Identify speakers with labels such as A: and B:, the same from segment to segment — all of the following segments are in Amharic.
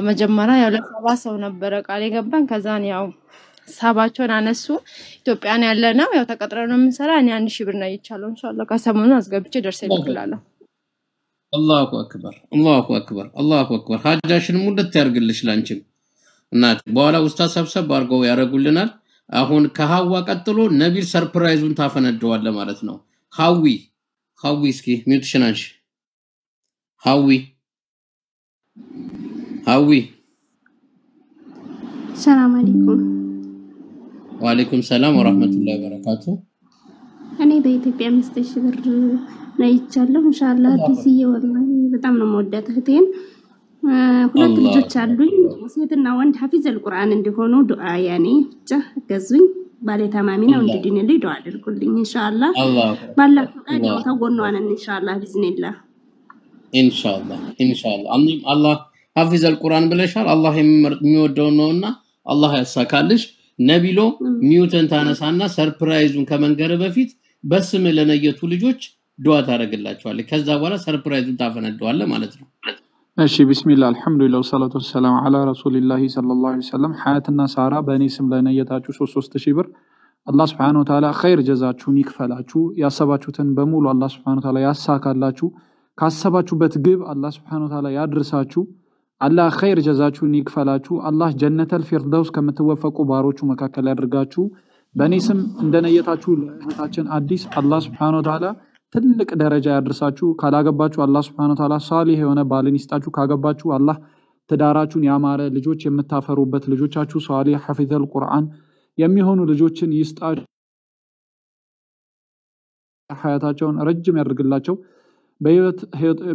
A: መጀመሪያ ያው ለሰባ ሰው ነበር ቃል የገባን ከዛን ያው ሳባቸውን አነሱ ኢትዮጵያን ያለነው ያው ተቀጥረን ነው የምንሰራ እኔ 1000 ብር ነው ይቻለው ኢንሻአላህ ከሰሞኑ አስገብቼ ደርሰልኩላለሁ
B: አላሁ አክበር አላሁ አክበር ሀጃሽን ሙለት ያርግልሽ ላንቺም እናት በኋላ ኡስታዝ ሰብሰብ አርገው ያረጉልናል አሁን ከሐዋ ቀጥሎ ነቢል ሰርፕራይዙን ታፈነደዋለ ማለት ነው ሐዊ እስኪ ሚውትሽናንሽ ሐዊ
C: ሰላም አለይኩም
B: ወአለይኩም ሰላም ወራህመቱላሂ ወበረካቱ
C: እኔ በኢትዮጵያ 5000 ብር ነይቻለሁ ኢንሻአላህ ዲሲዬ ወላሂ በጣም ነው መወዳት እህቴን ሁለት ልጆች አሉኝ ሴትና ወንድ ሐፊዝ አልቁርአን እንዲሆኑ ዱዓ ያኔ ብቻ ገዙኝ ባለ ተማሚ ነው እንዲድንልኝ ዱዓ አድርጉልኝ ኢንሻአላህ ባላህ ፈቃድ ያው ተጎኗን ኢንሻአላህ ቢዝኒላህ
B: ኢንሻአላህ አላህ ሐፊዝ አልቁርአን ብለሻል አላህ የሚወደው ነውና አላህ ያሳካልሽ ነቢሎ ሚውተን ታነሳና ሰርፕራይዙን ከመንገረ በፊት በስም ለነየቱ ልጆች ዱዓ ታረግላቸዋል ከዛ በኋላ ሰርፕራይዙን ታፈነደዋለ ማለት ነው
D: እሺ ቢስሚላህ አልহামዱሊላህ ወሰላቱ ወሰላም ዐላ ረሱሊላህ ሰለላሁ ዐለይሂ ወሰለም ሐያትና ሳራ በእኔ ስም ለነየታችሁ 3000 ብር አላህ Subhanahu Wa Ta'ala ኸይር ጀዛችሁን ይክፈላችሁ ያሰባችሁትን በሙሉ አላህ Subhanahu Wa Ta'ala ያሳካላችሁ ካሰባችሁበት ግብ አላህ Subhanahu Wa Ta'ala ያድርሳችሁ አላህ ኸይር ጀዛችሁን ይክፈላችሁ አላህ ጀነተል ፊርደውስ ከምትወፈቁ ባሮቹ መካከል ያድርጋችሁ በእኔ ስም እንደነየታችሁ ለእህታችን አዲስ አላህ Subhanahu Wa Ta'ala ትልቅ ደረጃ ያድርሳችሁ ካላገባችሁ አላህ Subhanahu Wa Ta'ala ሷሊህ የሆነ ባልን ይስጣችሁ ካገባችሁ አላህ ትዳራችሁን ያማረ ልጆች የምታፈሩበት ልጆቻችሁ ሷሊህ ሐፊዘል ቁርአን የሚሆኑ ልጆችን ይስጣችሁ ሐያታቸውን ረጅም ያድርግላቸው በህይወት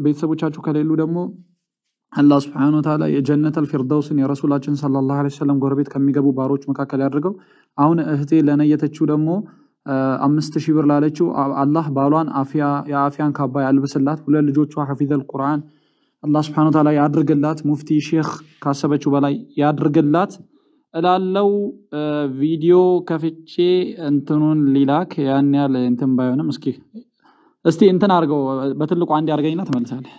D: ቤተሰቦቻችሁ ከሌሉ ደግሞ አላህ Subhanahu Wa Ta'ala የጀነተል ፊርደውስን የረሱላችን ሰለላሁ ዐለይሂ ወሰለም ጎረቤት ከሚገቡ ባሮች መካከል ያድርገው አሁን እህቴ ለነየተችው ደግሞ 5000 ብር ላለችው አላህ ባሏን የአፊያን ካባ ያልብስላት ሁለት ልጆቿ ሐፊዘል ቁርአን አላህ Subhanahu Wa Ta'ala ያድርግላት ሙፍቲ ሼክ ካሰበችው በላይ ያድርግላት እላለው ቪዲዮ ከፍቼ እንትኑን ሊላክ ያን ያለ እንትን ባይሆንም እስቲ እንትን አርገው በትልቁ አንድ ያርገኝና ተመልሳለህ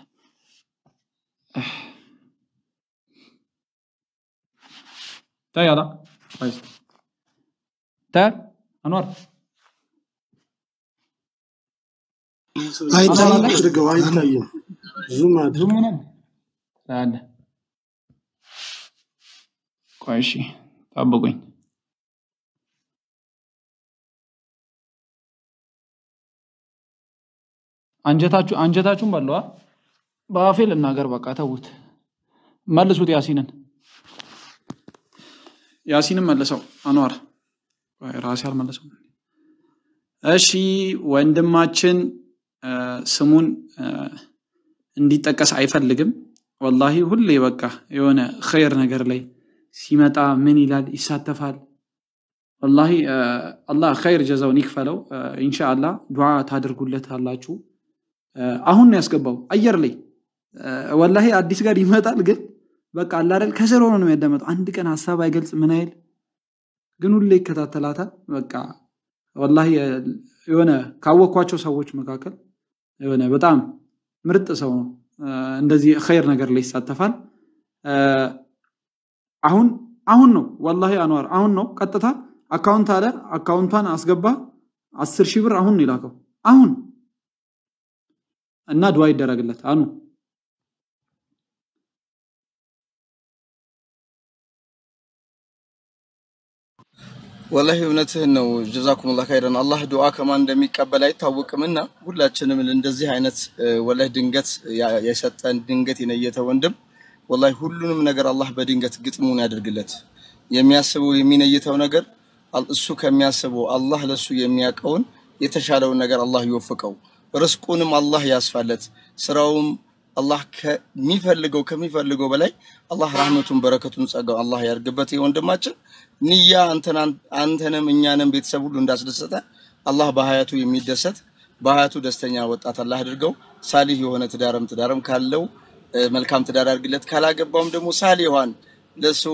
D: ታያላ አይስ አንዋር
E: አይታይም አድርገው አይታይም ዙም
D: ነው ታዲያ ቆይሺ ጠብቁኝ አንጀታችሁን ባለዋ ባፌል እናገር በቃ ተውት መልሱት ያሲንን መልሰው አንዋር ራስ ያልመለሰው እሺ ወንድማችን ስሙን እንዲጠቀስ አይፈልግም والله ሁሌ በቃ የሆነ ኸይር ነገር ላይ ሲመጣ ምን ይላል ይሳተፋል والله አላህ ኸይር ጀዛውን ይክፈለው ኢንሻአላህ ዱዓ ታድርጉለታላችሁ አሁን ያስገባው አየር ላይ والله አዲስ ጋር ይመጣል ግን በቃ አላ አይደል ከሰሮ ነው የሚያደመጠው አንድ ቀን ሐሳብ አይገልጽ ምን አይል ግን ሁሌ ይከታተላታል በቃ والله የሆነ ካወኳቸው ሰዎች መካከል የሆነ በጣም ምርጥ ሰው ነው እንደዚህ ኸይር ነገር ላይ ይሳተፋል አሁን ነው والله አንዋር አሁን ነው ቀጥታ አካውንት አለ አካውንቷን አስገባ 10000 ብር አሁን ይላከው አሁን እና ዱዓ ይደረግለት አኑ
F: والله እውነትህን ነው ጀዛኩሙላህ ኸይራን አላህ ዱዓ ከማን እንደሚቀበል አይታወቅምና ሁላችንም እንደዚህ አይነት والله ድንገት የሰጠን ድንገት የነየተ ወንድም والله ሁሉንም ነገር አላህ በድንገት ግጥሙን ያድርግለት የሚያስበው የሚነየተው ነገር እሱ ከሚያስበው አላህ ለሱ የሚያቀውን የተሻለው ነገር አላህ ይወፍቀው ርስቁንም አላህ ያስፋለት ስራውም አላህ ከሚፈልገው በላይ አላህ ረህመቱን በረከቱን ጸጋው አላህ ያርግበት ወንድማችን ንያ አንተንም እኛንም ቤተሰብ ሁሉ እንዳስደሰተ አላህ በሐያቱ የሚደሰት በሐያቱ ደስተኛ ወጣት አላህ አድርገው ሳሊህ የሆነ ትዳርም ካለው መልካም ትዳር አድርግለት ካላገባውም ደግሞ ሳሊሃን ለሱ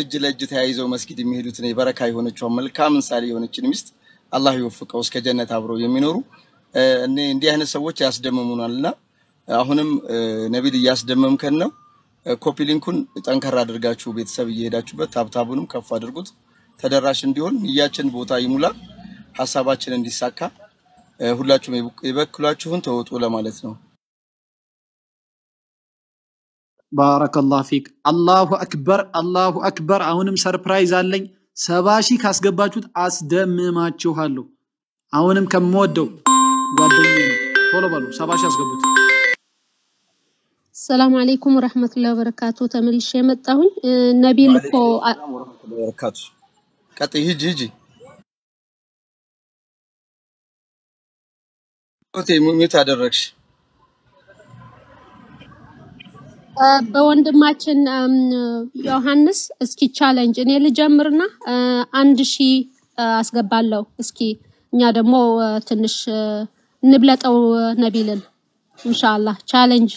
F: እጅ ለእጅ ተያይዘው መስጊድ የሚሄዱት ነው በረካ የሆነችው መልካም ሳሊህ የሆነችን ሚስት አላህ ይወፍቀው እስከ ጀነት አብረው የሚኖሩ እንዲህ አይነት ሰዎች ያስደምሙናልና አሁንም ነብይ ያስደምምከን ነው ኮፒ ሊንኩን ጠንከራ አድርጋችሁ ቤተሰብ እየሄዳችሁበት ታብታቡንም ከፍ አድርጉት ተደራሽ እንዲሆን ንያችን ቦታ ይሙላ ሐሳባችን እንዲሳካ ሁላችሁም የበኩላችሁን ተወጡ ለማለት ነው
D: ባረከላሁ ፊክ አላሁ አክበር አሁንም ሰርፕራይዝ አለኝ 70,000 ካስገባችሁት አስደምማችኋለሁ አሁንም ከመወደው ጓደኛዬ ነው ቶሎ በሉ 70,000 አስገቡት
C: ሰላም አለይኩም ወራህመቱላሂ ወበረካቱ ተመልሼ መጣሁኝ ነቢል እኮ
F: ወበረካቱ ቀጥ ሂጂ ኦቴ ሙሚት አደረግሽ
C: በወንድማችን ዮሐንስ እስኪ ቻሌንጅ እኔ ልጀምርና 1000 አስገባለሁ እስኪ እኛ ደግሞ ትንሽ እንብለጠው ነቢልን ኢንሻአላህ ቻሌንጅ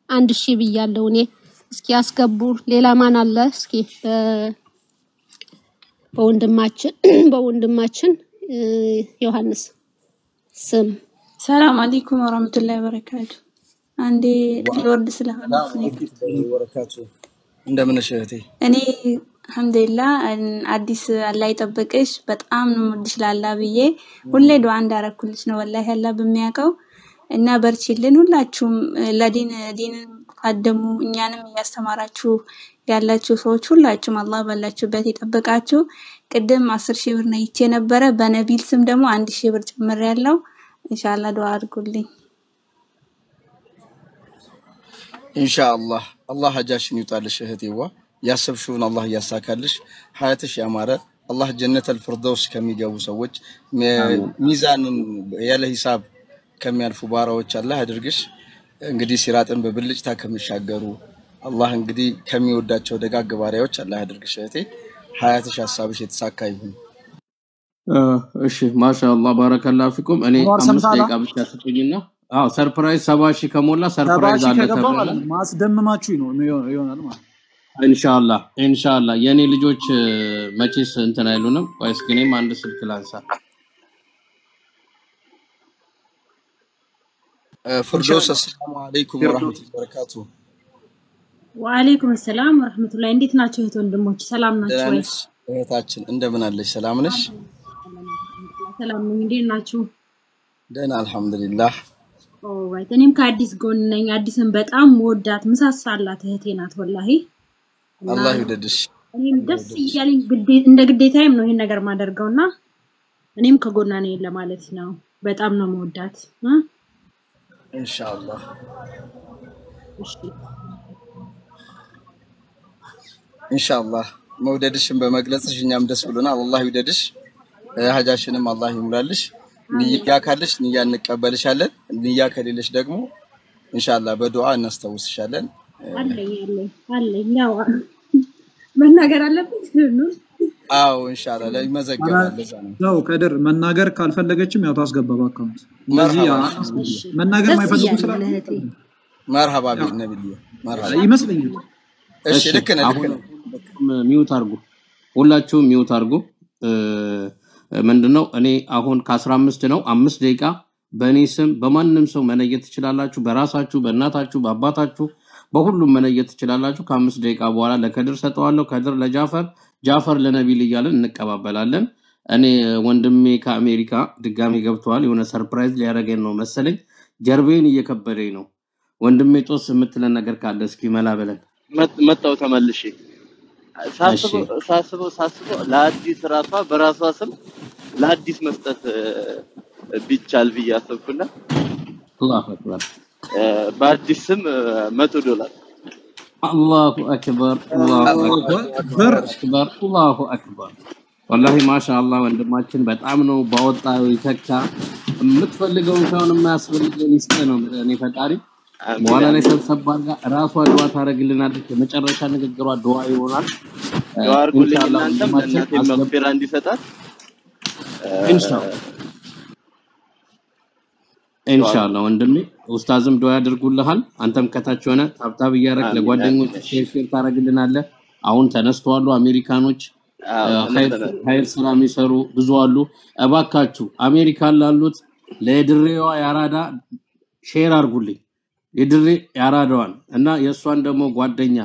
C: 1000 ብያለሁ እኔ እስኪ አስገቡ ሌላ ማን አለ እስኪ በወንድማችን ዮሐንስ ስም
G: ሰላም አለይኩም ወራህመቱላሂ ወበረካቱ አንዴ ሎርድ ስለሆነ
F: ወበረካቱ እንደምን እህቴ
G: እኔ አልহামዱሊላህ አዲስ አላህ ይጠብቅሽ በጣም ነው ምድሽላላ ብዬ ሁሌ ዱዓ እንዳረኩልሽ ነው ወላሂ አላህ በሚያቀው እና በርቺልን ሁላችሁም ለዲን አደሙ እኛንም ያስተማራችሁ ያላችሁ ሰዎች ሁላችሁም አላህ ባላችሁበት ይጠብቃችሁ ቅድም 10,000 ብር ነው ይቼ ነበር በነቢል ስም ደግሞ 1,000 ብር ጨምሬያለሁ ኢንሻአላህ ዱዓ አድርጉልኝ
F: ኢንሻአላህ አላህ ሀጃሽን ይውጣልሽ እህቴዋ ያሰብሽውን አላህ ያሳካልሽ ሀያትሽ ያማረ አላህ ጀነተል ፍርደውስ ከሚገቡ ሰዎች ሚዛንን ያለ ሂሳብ ከሚያልፉ ባራዎች አላህ ያድርግሽ እንግዲህ ሲራጥን በብልጭታ ከመሻገሩ አላህ እንግዲህ ከሚወዳቸው ደጋግ ባሪያዎች አላህ ያድርግሽ እህቴ ሀያትሽ ሐሳብሽ የተሳካ ይሁን
B: እሺ ማሻአላህ ባረከላሁ ፊኩም እኔ 5 ደቂቃ ብቻ ስጡኝና ሰርፕራይዝ 70,000 ከሞላ ሰርፕራይዝ አለ ተባለ
D: ማስደምማችሁ ነው ይሆናል ማለት
B: ኢንሻአላህ የኔ ልጆች መቼስ እንትን አይሉንም ወይስ ግን አንድ ስልክ ላንሳ
F: ፍርዶስ ሰላም አለይኩም ወራህመቱላሂ ወበረካቱ
H: ወአለይኩም ሰላም ወራህመቱላሂ እንዴት ናችሁ እህት ወንድሞች ሰላም ናችሁ ወይ
F: እህታችን እንደምን አለሽ ሰላም ነሽ
H: ሰላም ነኝ እንዴት ናችሁ
F: ደህና አልহামዱሊላህ
H: ኦራይት እኔም ከአዲስ ጎን ነኝ አዲስን በጣም ወዳት ምሳሳላት እህቴ ናት ወላሂ
F: አላህ ይወደድሽ
H: እኔም ደስ ይያለኝ እንደ ግዴታዬም ነው ይሄን ነገር ማደርገውና እኔም ከጎና ነኝ ለማለት ነው በጣም ነው መወዳት
F: ኢንሻአላህ ኢንሻአላህ መውደድሽን በመግለጽሽ እኛም ደስ ብሎናል አላህ ይወደድሽ ሀጃሽንም አላህ ይሙላልሽ ንያ ካለሽ ንያ እንቀበልሻለን ንያ ከሌለሽ ደግሞ ኢንሻአላህ በዱዓ እናስተውስሻለን
H: አለኝ ያው መናገር አለብኝ ነው
F: አው ኢንሻአላህ ላይ መዘገባል ለዛ
D: ነው ከድር መናገር ካልፈለገችም ያው ታስገባባ አካውንት መናገር ማይፈልጉ ስላለ
F: መርሐባ ቢነብዩ መርሐባ
D: ይመስለኛል
F: እሺ ልክ ነህ
B: ሚውት አርጉ ሁላችሁም ሚውት አርጉ ምንድነው እኔ አሁን ከ15 ነው 5 ደቂቃ በእኔ ስም በማንንም ሰው መነየት ትችላላችሁ በራሳችሁ በእናታችሁ በአባታችሁ በሁሉም መነየት ትችላላችሁ ከ5 ደቂቃ በኋላ ለከድር ሰጠዋለሁ ከድር ለጃፈር ለነቢል ይያለን እንቀባበላለን እኔ ወንድሜ ከአሜሪካ ድጋሚ ገብቷል የሆነ ሰርፕራይዝ ሊያረገኝ ነው መሰለኝ ጀርቤን እየከበደኝ ነው ወንድሜ ጦስ የምትለን ነገር ካለ እስኪ መላበለን
I: መጣው ተመልሼ ሳስበው ለአዲስ ራሷ በራሷ ስም ለአዲስ መስጠት ቢቻል ቢያሰብኩና
B: አላሁ አክበር
I: በአዲስ ስም $100
B: አላሁ አክበር አላሁ አክበር والله ما شاء الله ወንድማችን በጣም ነው ባወጣው ይተካ የምትፈልገው ሰውን ማያስፈልገው ይስጥ ነው እኔ ፈጣሪ በኋላ ላይ ሰብሰብ አድርጋ ራሷ ዱዓ ታረግልናለች የመጨረሻ ንግግሯ ዱዓ ይሆናል
I: ዱዓ አድርጉልኝ እናንተም ለእናቴ መግፊራ እንዲሰጣት
B: ኢንሻአላህ ወንድሜ ኡስታዝም ዱዓ ያድርጉልሃል አንተም ከታች ሆነ ታብታብ ይያረክ ለጓደኞች ሼር ታረግልናለህ አሁን ተነስተዋል አሜሪካኖች ሀይር ስራ የሚሰሩ ብዙ አሉ እባካችሁ አሜሪካ ላሉት ለድሬዋ ያራዳ ሼር አድርጉልኝ የድሬ ያራዳዋን እና የሷን ደግሞ ጓደኛ